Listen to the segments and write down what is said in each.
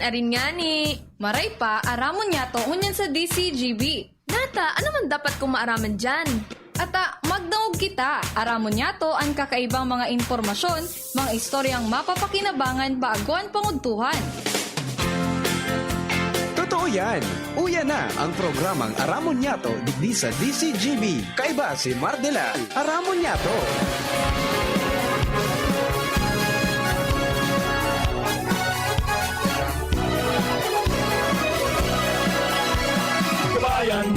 arin nga ni. Maray pa, aramon niya to unyan sa DCGB. Nata, ano man dapat kong maaraman dyan? Ata, magdaog kita. Aramon niya to ang kakaibang mga impormasyon, mga istoryang mapapakinabangan baguan panguntuhan. Totoo yan. Uya na ang programang Aramon Nyato digdi sa DCGB. Kaiba si Mardela. Aramon Nyato. Kabayan,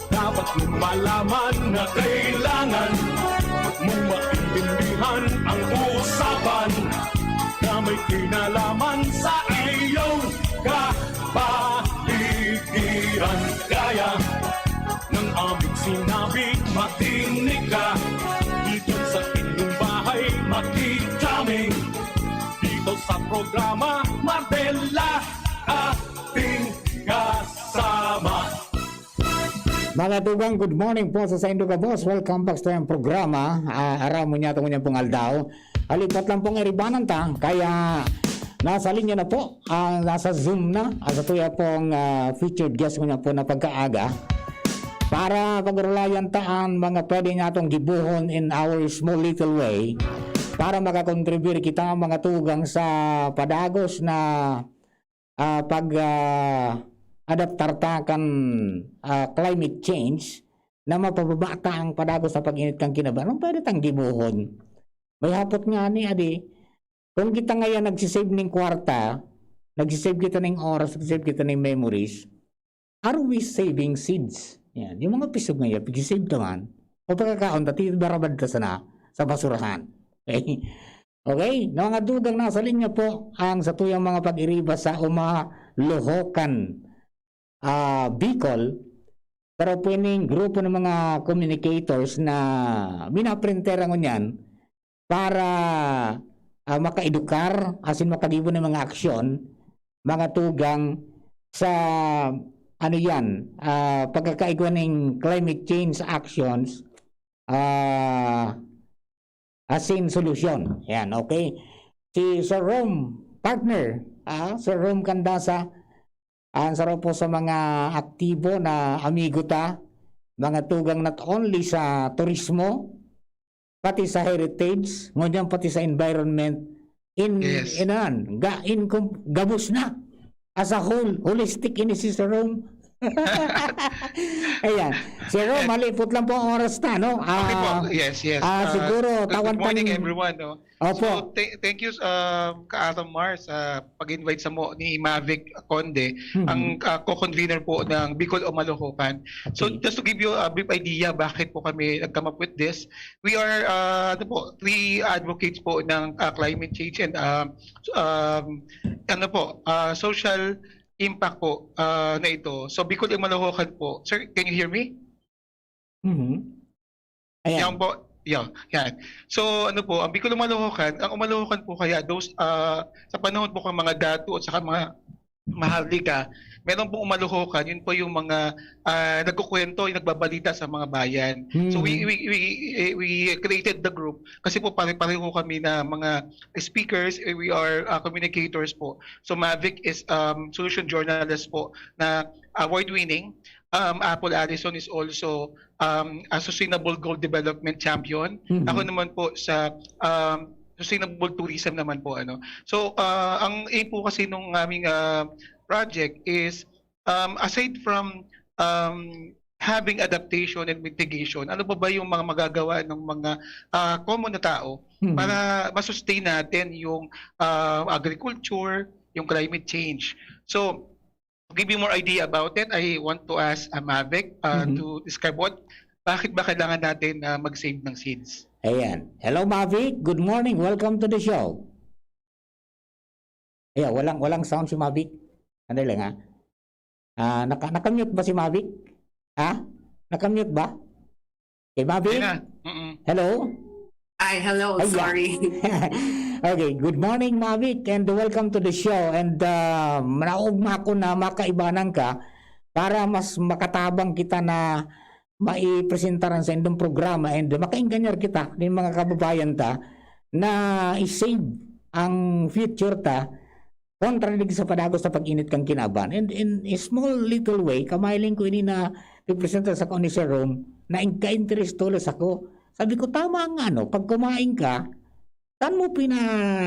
dapat mong malaman na kailangan mong maintindihan ang usapan na may kinalaman sa iyong kapaligiran. Gaya ng aming sinabi, makinig ka dito sa inyong bahay, makikaming dito sa programa Mardela, ating kasama. Mga tugang, good morning po sa Indo ka boss. Welcome back sa yung programa. Aramon niya itong pong aldaw. Halipat lang pong eribanan ta. Kaya nasa linya na po. Nasa Zoom na. Sa tuya pong featured guest ko niya po na pagkaaga. Para pagrulayan taan mga pwede niya itong gibuhon in our small little way. Para makakontribute kita mga tugang sa padagos na adaptartakan climate change na mapababata ang padagos sa pag-init kang kinabahan, pwede tang gibuhon. May hapot nga ni Adi, kung kita ngayon nagsisave ng kwarta, nagsisave kita ng oras, nagsisave kita ng memories, are we saving seeds? Yan. Yung mga pisog ngayon, pag-save naman, o pagkakaon, dati barabad ka sana sa basurahan. Okay? Okay? Mga dugang nasa linya po ang sa tuyang mga pag-iriba sa Lohokan, Bicol, pero pwedeng grupo ng mga communicators na minaprinteran ko niyan para makaedukar, asin makagibo ng mga aksyon, mga tugang sa ano yan, pagkakaigwa ng climate change actions, asin solusyon. Yan, okay? Si Sir Rom, partner, Sir Rom Candasa, answer po sa mga aktibo na amigo ta, mga tugang not only sa turismo, pati sa heritage, ngunyan pati sa environment, gabos na. As a whole, holistic ini si Sir Rom. Ayan. Sir Rom, malipot lang po ang oras na, no? Okay po. Yes. Siguro, tawan good morning everyone. No? Opo. So, thank you Ka-Atom Mars sa pag-invite sa mo ni Mavic Conde, ang co-convener po ng Bicol o Malohokan. Okay. So just to give you a brief idea bakit po kami nag-come up with this, we are three advocates po ng climate change and social impact po na ito. So Bicol o Malohokan po. Sir, can you hear me? Ayan. Yan po. Yan. So ang Bicol Umalohokan, ang Umalohokan po kaya those sa panahon po ng mga dato at saka mga maharlika, meron pong Umalohokan, yun po yung mga nagkukwento, yung nagbabalita sa mga bayan. So we created the group kasi po pare-pareho kami na mga speakers, we are communicators po. So Mavic is solution journalist po na award-winning. Apple Addison is also a Sustainable Gold Development Champion. Ako naman po sa Sustainable Tourism naman po. So, ang aim po kasi nung aming project is aside from having adaptation and mitigation, ano ba yung mga magagawa ng mga common na tao para masustain natin yung agriculture, yung climate change. So, to give you more idea about it, I want to ask Mavic to describe bakit ba kailangan natin mag-save ng seeds? Ayan. Hello Mavic, good morning. Welcome to the show. Ayan, walang sound si Mavic. Ano lang nakamute ba si Mavic? Nakamute ba? Okay, Mavic? Hello? Hi, hello. Ay, sorry. Okay, good morning Mavic and welcome to the show and naugma ko na makaibanan ka para mas makatabang kita na maipresentaran sa indong programa and makainganyar kita ng mga kababayan ta na i-save ang future ta kontradig sa padagos sa pag-init kang kinaban. And in a small little way, kamailing ko ini na representa sa kong sa room na inka-interest tulos ako. Sabi ko, tama nga pag kumain ka, saan mo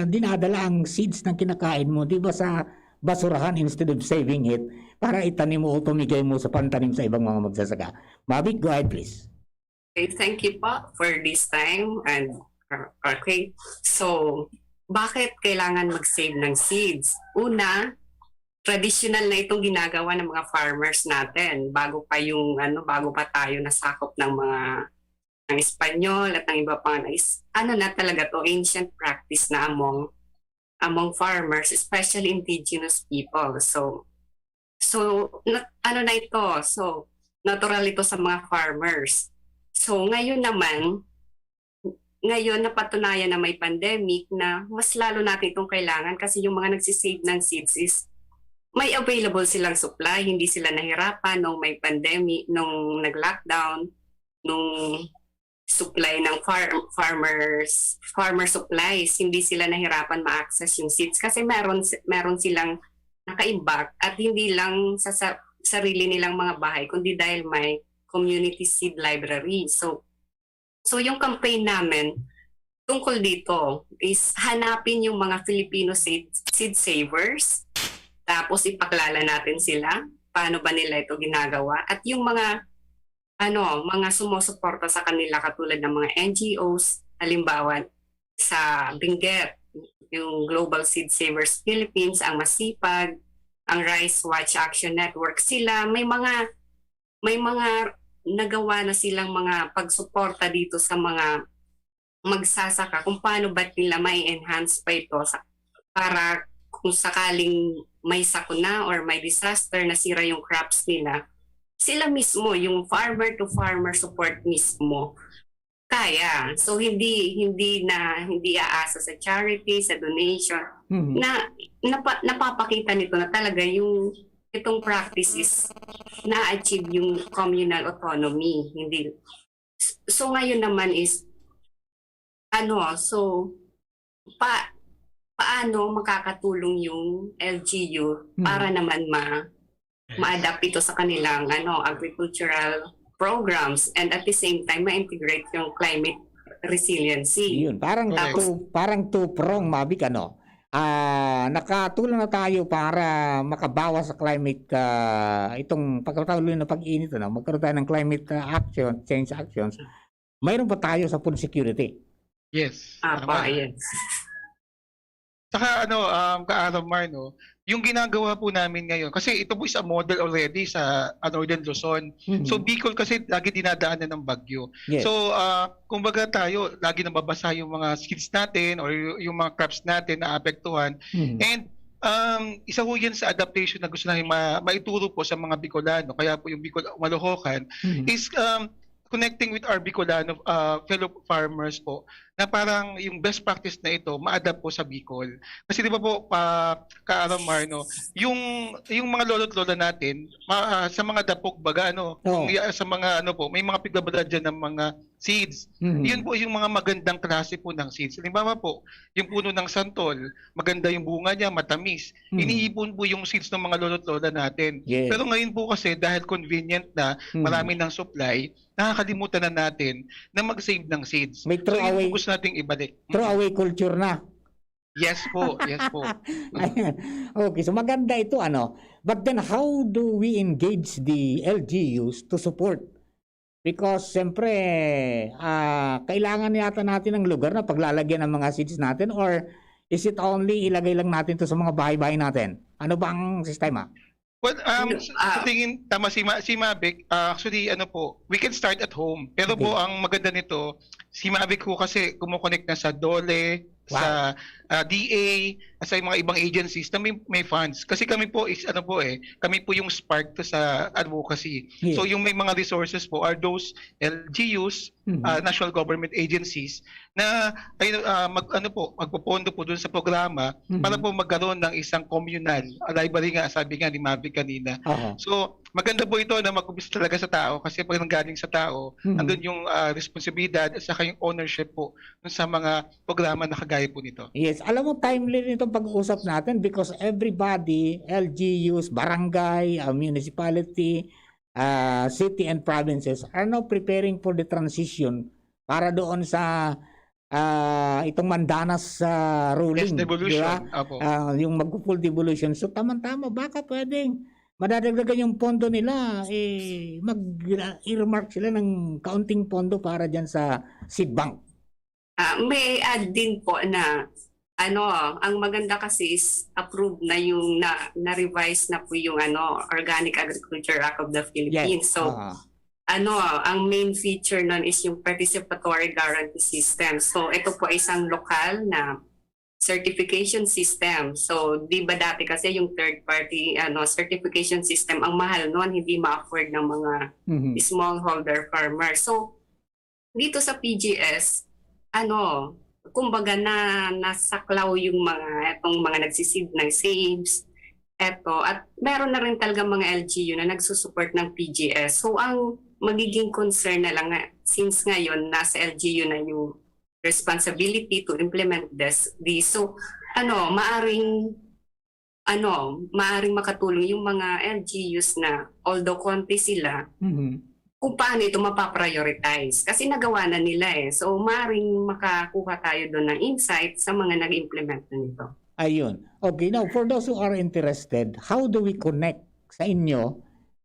dinadala ang seeds ng kinakain mo? Di ba sa basurahan instead of saving it para itanim mo o tumigay mo sa pantanim sa ibang mga magsasaka? Mabik, go ahead please. Okay, thank you po for this time. And okay, so bakit kailangan mag-save ng seeds? Una, traditional na itong ginagawa ng mga farmers natin bago pa tayo nasakop ng mga ng Espanyol at ng iba pang na talaga to ancient practice na among farmers, especially indigenous people. So na ito? So natural ito sa mga farmers. So ngayon napatunayan na may pandemic na mas lalo natin itong kailangan kasi yung mga nagsisave ng seeds is may available silang supply, hindi sila nahirapan nung may pandemic, nung nag-lockdown, nung supply ng farmer supplies, hindi sila nahirapan ma-access yung seeds kasi meron silang nakaimbak at hindi lang sa sarili nilang mga bahay kundi dahil may community seed library. So yung campaign namin tungkol dito is hanapin yung mga Filipino seed savers, tapos ipaklala natin sila paano ba nila ito ginagawa at yung mga sumusuporta sa kanila katulad ng mga NGOs, halimbawa sa Benguet, yung Global Seed Savers Philippines, ang Masipag, ang Rice Watch Action Network, sila may mga nagawa na silang mga pagsuporta dito sa mga magsasaka kung paano ba nila mai-enhance pa ito para kung sakaling may sakuna or may disaster na sira yung crops nila, sila mismo, yung farmer to farmer support mismo, kaya. So hindi aasa sa charity, sa donation, na napapakita nito na talaga itong practice is na-achieve yung communal autonomy. Hindi. So ngayon naman is paano makakatulong yung LGU para naman ma-adapt ito sa kanilang agricultural programs and at the same time ma-integrate yung climate resiliency. Yun, parang two-prong, Mabik, nakatulong na tayo para makabawas sa climate itong pagkatuloy na pag-init, magkaroon tayo ng climate change actions. Mayroon pa tayo sa food security. Yes. Yes. Saka Ka-Aram Mar, yung ginagawa po namin ngayon, kasi ito po is a model already sa Northern Luzon. So Bicol kasi lagi dinadaanan ng bagyo. Yes. So kumbaga tayo, lagi nababasa yung mga seeds natin or yung mga crops natin na apektuhan. And isa po yan sa adaptation na gusto namin maituro po sa mga Bicolano. Kaya po yung Bicol Malohokan is connecting with our Bicolano fellow farmers po na parang yung best practice na ito ma-adapt po sa Bicol. Kasi di ba po Ka-Aram Mar, yung mga lolo't lola natin sa mga dapog baga sa mga may mga pigbabala dyan ng mga seeds. Yun po yung mga magandang klase po ng seeds. Halimbawa po, yung puno ng santol, maganda yung bunga niya, matamis. Iniipon po yung seeds ng mga lolo't lola natin. Yes. Pero ngayon po kasi dahil convenient na, marami ng supply, nakakalimutan na natin na mag-save ng seeds. May So throw yun away, po gusto nating ibalik. throwaway culture na. Yes po, yes po. Ayan. Okay, so maganda ito, But then how do we engage the LGUs to support? Because siyempre, kailangan yata natin ng lugar na paglalagyan ng mga seeds natin, or is it only ilagay lang natin to sa mga bahay-bahay natin? Ano ba ang sistema? Well, sa tingin tama si Mavik, actually we can start at home. Pero po ang maganda nito, si Mavik po kasi kumukonect na sa DOLE, sa DA, sa mga ibang agencies na may funds. Kasi kami po is kami po yung spark to sa advocacy. Yeah. So yung may mga resources po are those LGUs, national government agencies na magpopondo po dun sa programa para po magkaroon ng isang communal library nga, sabi nga ni Mavik kanina. So maganda po ito na mag-umpisa talaga sa tao kasi pag nanggaling sa tao, andun yung responsibilidad at saka yung ownership po sa mga programa na kagaya po nito. Yes, alam mo, timely nito ang pag-uusap natin because everybody, LGUs, barangay, municipality, city and provinces are now preparing for the transition para doon sa itong Mandanas ruling. Yes, devolution. Di ba? Apo. Yung mag-full devolution. So tama-tama, baka pwedeng madadagdagan yung pondo nila, mag-earmark sila ng kaunting pondo para dyan sa seed bank. May add din po na ang maganda kasi is approved na yung na-revise na po yung Organic Agriculture Act of the Philippines. So ang main feature nun is yung participatory guarantee system. So ito po ay isang lokal na certification system. So di ba dati kasi yung third party certification system ang mahal nun, hindi ma-afford ng mga smallholder farmers. So dito sa PGS kumbaga nasaklaw yung itong mga nagsisid ng saves, at meron na rin talaga mga LGU na nagsusupport ng PGS. So ang magiging concern na lang since ngayon nasa LGU na yung responsibility to implement this. So maaring makatulong yung mga LGUs na although konti sila, kung paano ito mapaprioritize. Kasi nagawa na nila So, maaaring makakuha tayo doon ng insight sa mga nag-implement na nito. Ayun. Okay, now for those who are interested, how do we connect sa inyo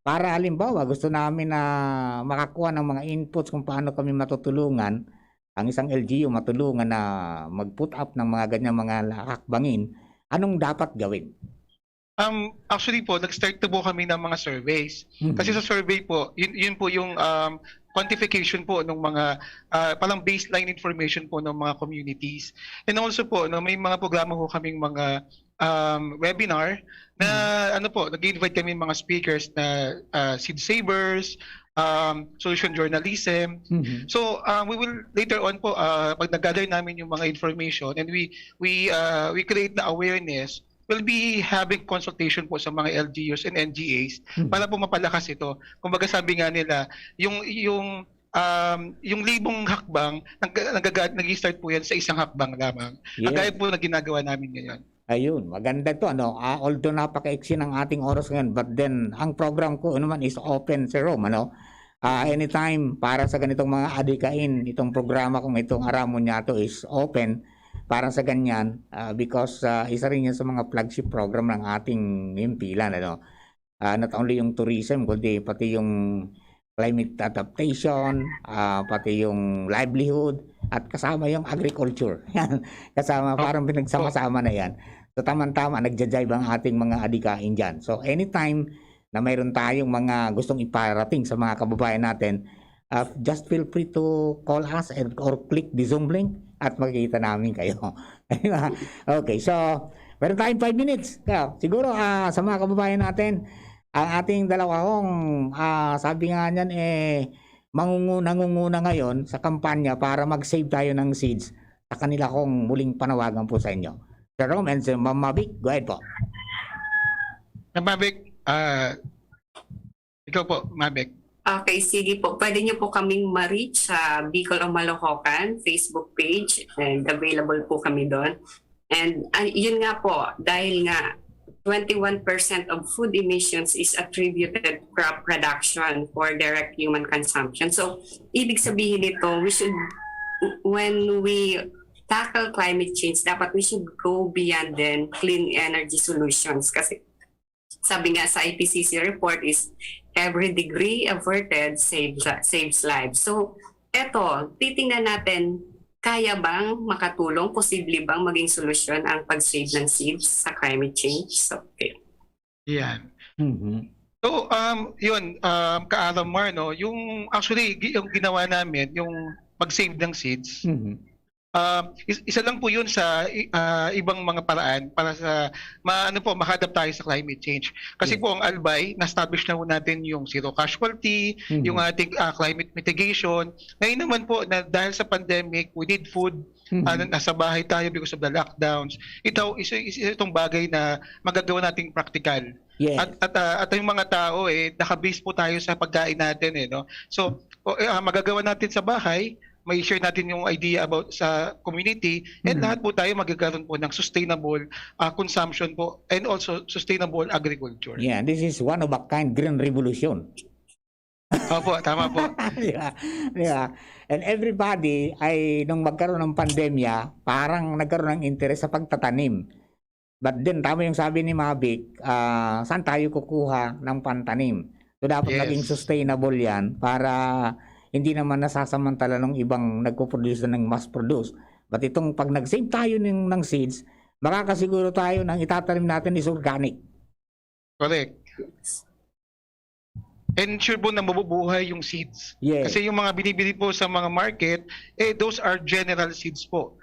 para halimbawa gusto namin na makakuha ng mga inputs kung paano kami matutulungan, ang isang LGU matulungan na mag-put up ng mga ganyan mga hakbangin, anong dapat gawin? Actually po, nag-start na po kami ng mga surveys. Kasi sa survey po, yun po yung quantification po ng mga parang baseline information po ng mga communities. And also po, may mga programa po kaming mga webinar na nag-invite kami mga speakers na seed savers, solution journalism. So we will later on po pag nag-gather namin yung mga information and we create the awareness, we'll be having consultation po sa mga LGUs and NGAs para po mapalakas ito. Kumbaga sabi nga nila, yung libong hakbang nag-start po yan sa isang hakbang lamang. Yeah. Gaya po na ginagawa namin ngayon. Ayun, maganda to although napaka-iksi ng ating oras ngayon, but then ang program ko naman is open sa Rome, anytime para sa ganitong mga adikain, itong programa kong itong Aramon Yato is open para sa ganyan because isa rin yan sa mga flagship program ng ating himpilan. Not only yung tourism, kundi pati yung climate adaptation, pati yung livelihood, at kasama yung agriculture. Kasama, parang pinagsama-sama na yan. So tamang-tama, nagja-jive ang ating mga adikain dyan. So anytime na mayroon tayong mga gustong iparating sa mga kababayan natin, just feel free to call us or click the Zoom link at makikita namin kayo. Okay, so meron tayong 5 minutes. Kaya, siguro sa mga kababayan natin, ang ating dalawa kong sabi nga niyan nangunguna ngayon sa kampanya para mag-save tayo ng seeds. Sa kanila kong muling panawagan po sa inyo. Sir Rom and Sir Ma'am Mavic, go ahead po. Mavic, ikaw po, Mavic. Okay, sige po. Pwede niyo po kaming ma-reach sa Bicol o Malococan Facebook page and available po kami doon. And yun nga po, dahil nga 21% of food emissions is attributed crop production for direct human consumption. So, ibig sabihin nito, when we tackle climate change, dapat we should go beyond then clean energy solutions. Kasi sabi nga sa IPCC report is every degree averted saves lives. So, eto, titingnan natin, kaya bang makatulong, posible bang maging solusyon ang pag-save ng seeds sa climate change? So, okay. Yan. So, yun, Ka-Aramar, yung actually, yung ginawa namin, yung pag-save ng seeds, isa lang po yun sa ibang mga paraan para sa maka-adapt tayo sa climate change. Kasi po ang Albay, na-establish na po natin yung zero casualty, yung ating climate mitigation. Ngayon naman po, na dahil sa pandemic, we need food, nasa bahay tayo because of the lockdowns. Ito, itong bagay na magagawa nating practical. Yes. At yung mga tao, nakabase po tayo sa pagkain natin. So, magagawa natin sa bahay, may share natin yung idea about sa community, and lahat po tayo magkakaroon po ng sustainable consumption po and also sustainable agriculture. Yeah, this is one of a kind green revolution. Opo, tama po. Di ba? Di ba? And everybody ay nung magkaroon ng pandemya, parang nagkaroon ng interest sa pagtatanim. But then, tama yung sabi ni Mavic, saan tayo kukuha ng pantanim? So, dapat Yes. maging sustainable yan para hindi naman nasasamantala ng ibang nagpo-produce ng mass-produce. But itong pag nag-save tayo ng seeds, makakasiguro tayo ng itatanim natin is organic. Correct. And sure po na mabubuhay yung seeds. Yes. Kasi yung mga binibili po sa mga market, those are general seeds po.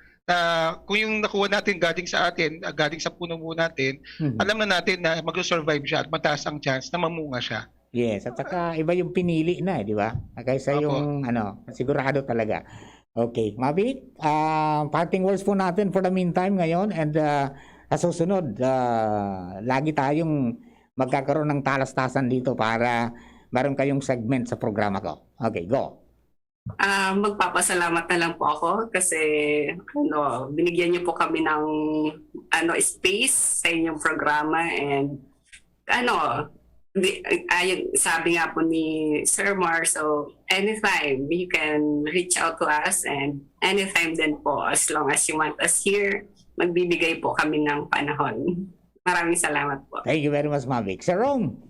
Kung yung nakuha natin galing sa atin, galing sa puno mo natin, alam na natin na mag-survive siya at mataas ang chance na mamunga siya. Yes, at saka iba yung pinili na, di ba? Kaysa yung sigurado talaga. Okay, Mavic, parting words po natin for the meantime ngayon, and sa susunod, lagi tayong magkakaroon ng talastasan dito para meron kayong segment sa programa ko. Okay, go. Magpapasalamat na lang po ako kasi binigyan niyo po kami ng space sa inyong programa, and sabi nga po ni Sir Mar, so anytime you can reach out to us, and anytime din po as long as you want us here, magbibigay po kami ng panahon. Maraming salamat po. Thank you very much, Mavic. Sir Rome.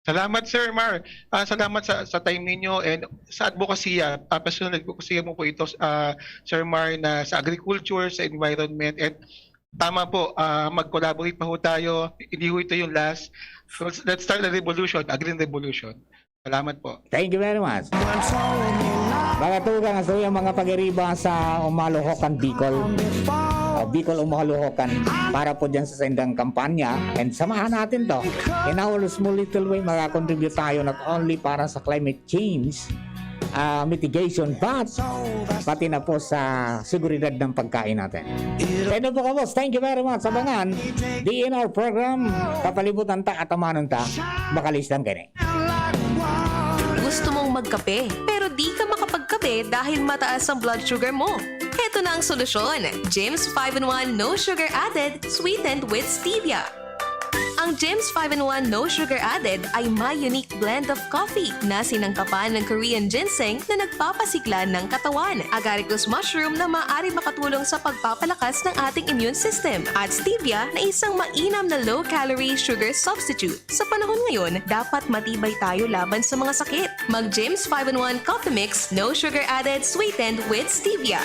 Salamat Sir Mar. Salamat sa time ninyo and sa advocacy. Personal advocacy mo po ito, Sir Mar, na sa agriculture, sa environment, and tama po, mag-collaborate pa ho tayo. Hindi ho ito yung last. So let's start a revolution, a green revolution. Salamat po. Thank you very much. Mga tugang, so yung mga pag-iriba sa Umaluhokan Bicol. Bicol Umaluhokan para po dyan sa sendang kampanya, and samahan natin to. In our small little way, makakontribute tayo not only para sa climate change mitigation, but pati na po sa seguridad ng pagkain natin. Pwede po ka, boss. Thank you very much. Abangan DNR program, kapalibutan ta at amanon ta, makalistan ka ni. Gusto mong magkape, pero di ka makapagkape dahil mataas ang blood sugar mo. Heto na ang solusyon. Jims 5-in-1 No Sugar Added, sweetened with stevia. Ang Jims 5-in-1 No Sugar Added ay may unique blend of coffee na sinangkapan ng Korean ginseng na nagpapasigla ng katawan, agaricus mushroom na maaari makatulong sa pagpapalakas ng ating immune system, at stevia na isang mainam na low-calorie sugar substitute. Sa panahon ngayon, dapat matibay tayo laban sa mga sakit. Mag Jims 5-in-1 Coffee Mix No Sugar Added, sweetened with stevia.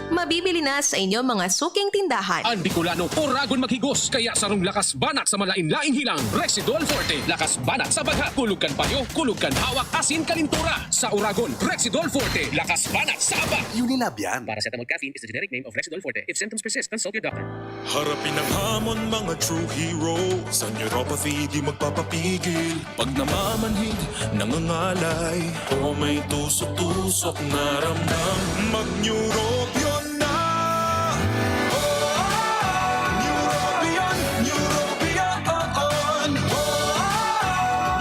Mabibili na sa inyong mga suking tindahan. Ang Bicolano, oragon maghigos, kaya sarong lakas banat sa malain-laing hilang. Rexidol Forte, lakas banat sa bagha. Kulugkan payo, kulugkan hawak, asin kalintura. Sa oragon, Rexidol Forte, lakas banat sa aba. Unilab yan. Paracetamol caffeine is the generic name of Rexidol Forte. If symptoms persist, consult your doctor. Harapin ang hamon, mga true hero. Sa neuropathy, di magpapapigil. Pag namamanhid, nangangalay, o may tusok-tusok na ramdam, mag-neurobion na. Neurobion, Neurobion.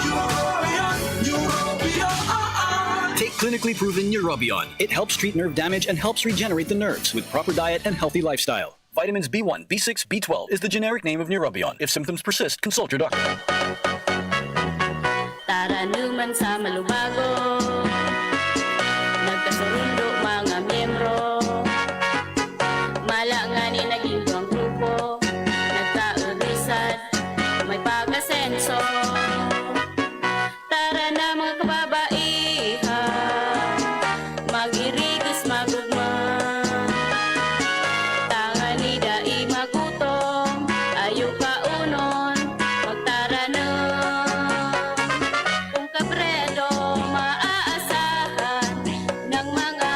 Neurobion, Neurobion. Take clinically proven Neurobion. It helps treat nerve damage and helps regenerate the nerves with proper diet and healthy lifestyle. Vitamins B1, B6, B12 is the generic name of Neurobion. If symptoms persist, consult your doctor. Tara naman sa Malubago, nagkasurundo mga miyembro, malangani naging buwang grupo, nagkaurisan, may pag-asenso. Tara na mga kababaihan, mag-irigos magugma, tangani dai magutom, ayaw kaunon, magtara na. Kung kabredo maaasahan ng mga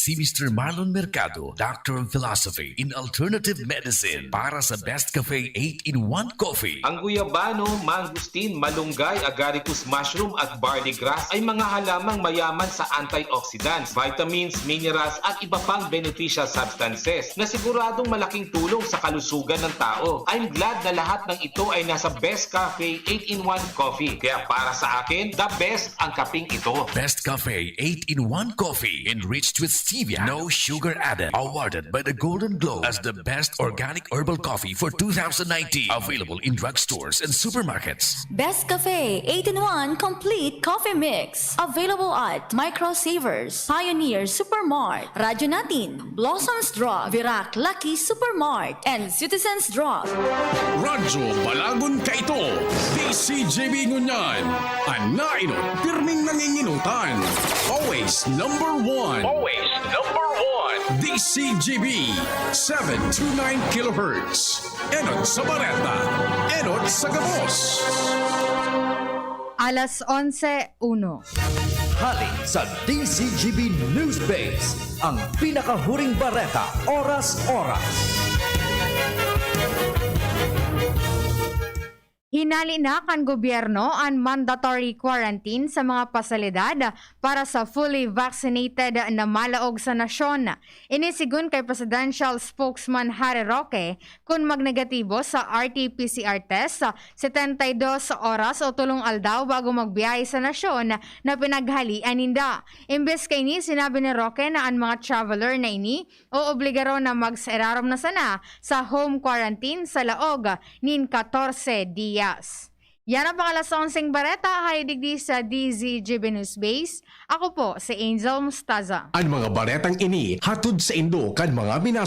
si Mr. Marlon Mercado, Doctor of Philosophy in Alternative Medicine para sa Best Cafe 8-in-1 Coffee. Ang guyabano, mangustin, malunggay, agaricus mushroom at barley grass ay mga halamang mayaman sa antioxidants, vitamins, minerals at iba pang beneficial substances na siguradong malaking tulong sa kalusugan ng tao. I'm glad na lahat ng ito ay nasa Best Cafe 8-in-1 Coffee. Kaya para sa akin, the best ang kaping ito. Best Cafe 8-in-1 Coffee enriched with stevia, no sugar added. Awarded by the Golden Globe as the best organic herbal coffee for 2019. Available in drugstores and supermarkets. Best Cafe 8-in-1 Complete Coffee Mix. Available at Micro Savers, Pioneer Supermart, Radyo Natin, Blossoms Drug, Virac Lucky Supermart, and Citizens Drug. Radyo Balagon Kaito, DCJB Ngunyan, Anainot, pirming nanginginutan. Always number one. Always number one. DCJB, 729 kHz. Enot sa Bareta, Enot sa Gabos. Alas 11:01. Halik sa DCGB News Base, ang pinakahuring bareta, oras-oras. Hinali na kan gobyerno ang mandatory quarantine sa mga pasalidad para sa fully vaccinated na malaog sa nasyon. Inisigun kay Presidential Spokesman Harry Roque kung magnegatibo sa RT-PCR test 72 oras o tulong aldaw bago magbiyahe sa nasyon na pinaghalian ninda. Imbes kay ini, sinabi ni Roque na ang mga traveler na ini o obligaro na magserarom na sana sa home quarantine sa laog nin 14 dias. Yan ang pangalas 11 bareta, halidigdi sa DZGB News Base. Ako po si Angel Mustaza. Ang mga baretang ini hatod sa Indo kan mga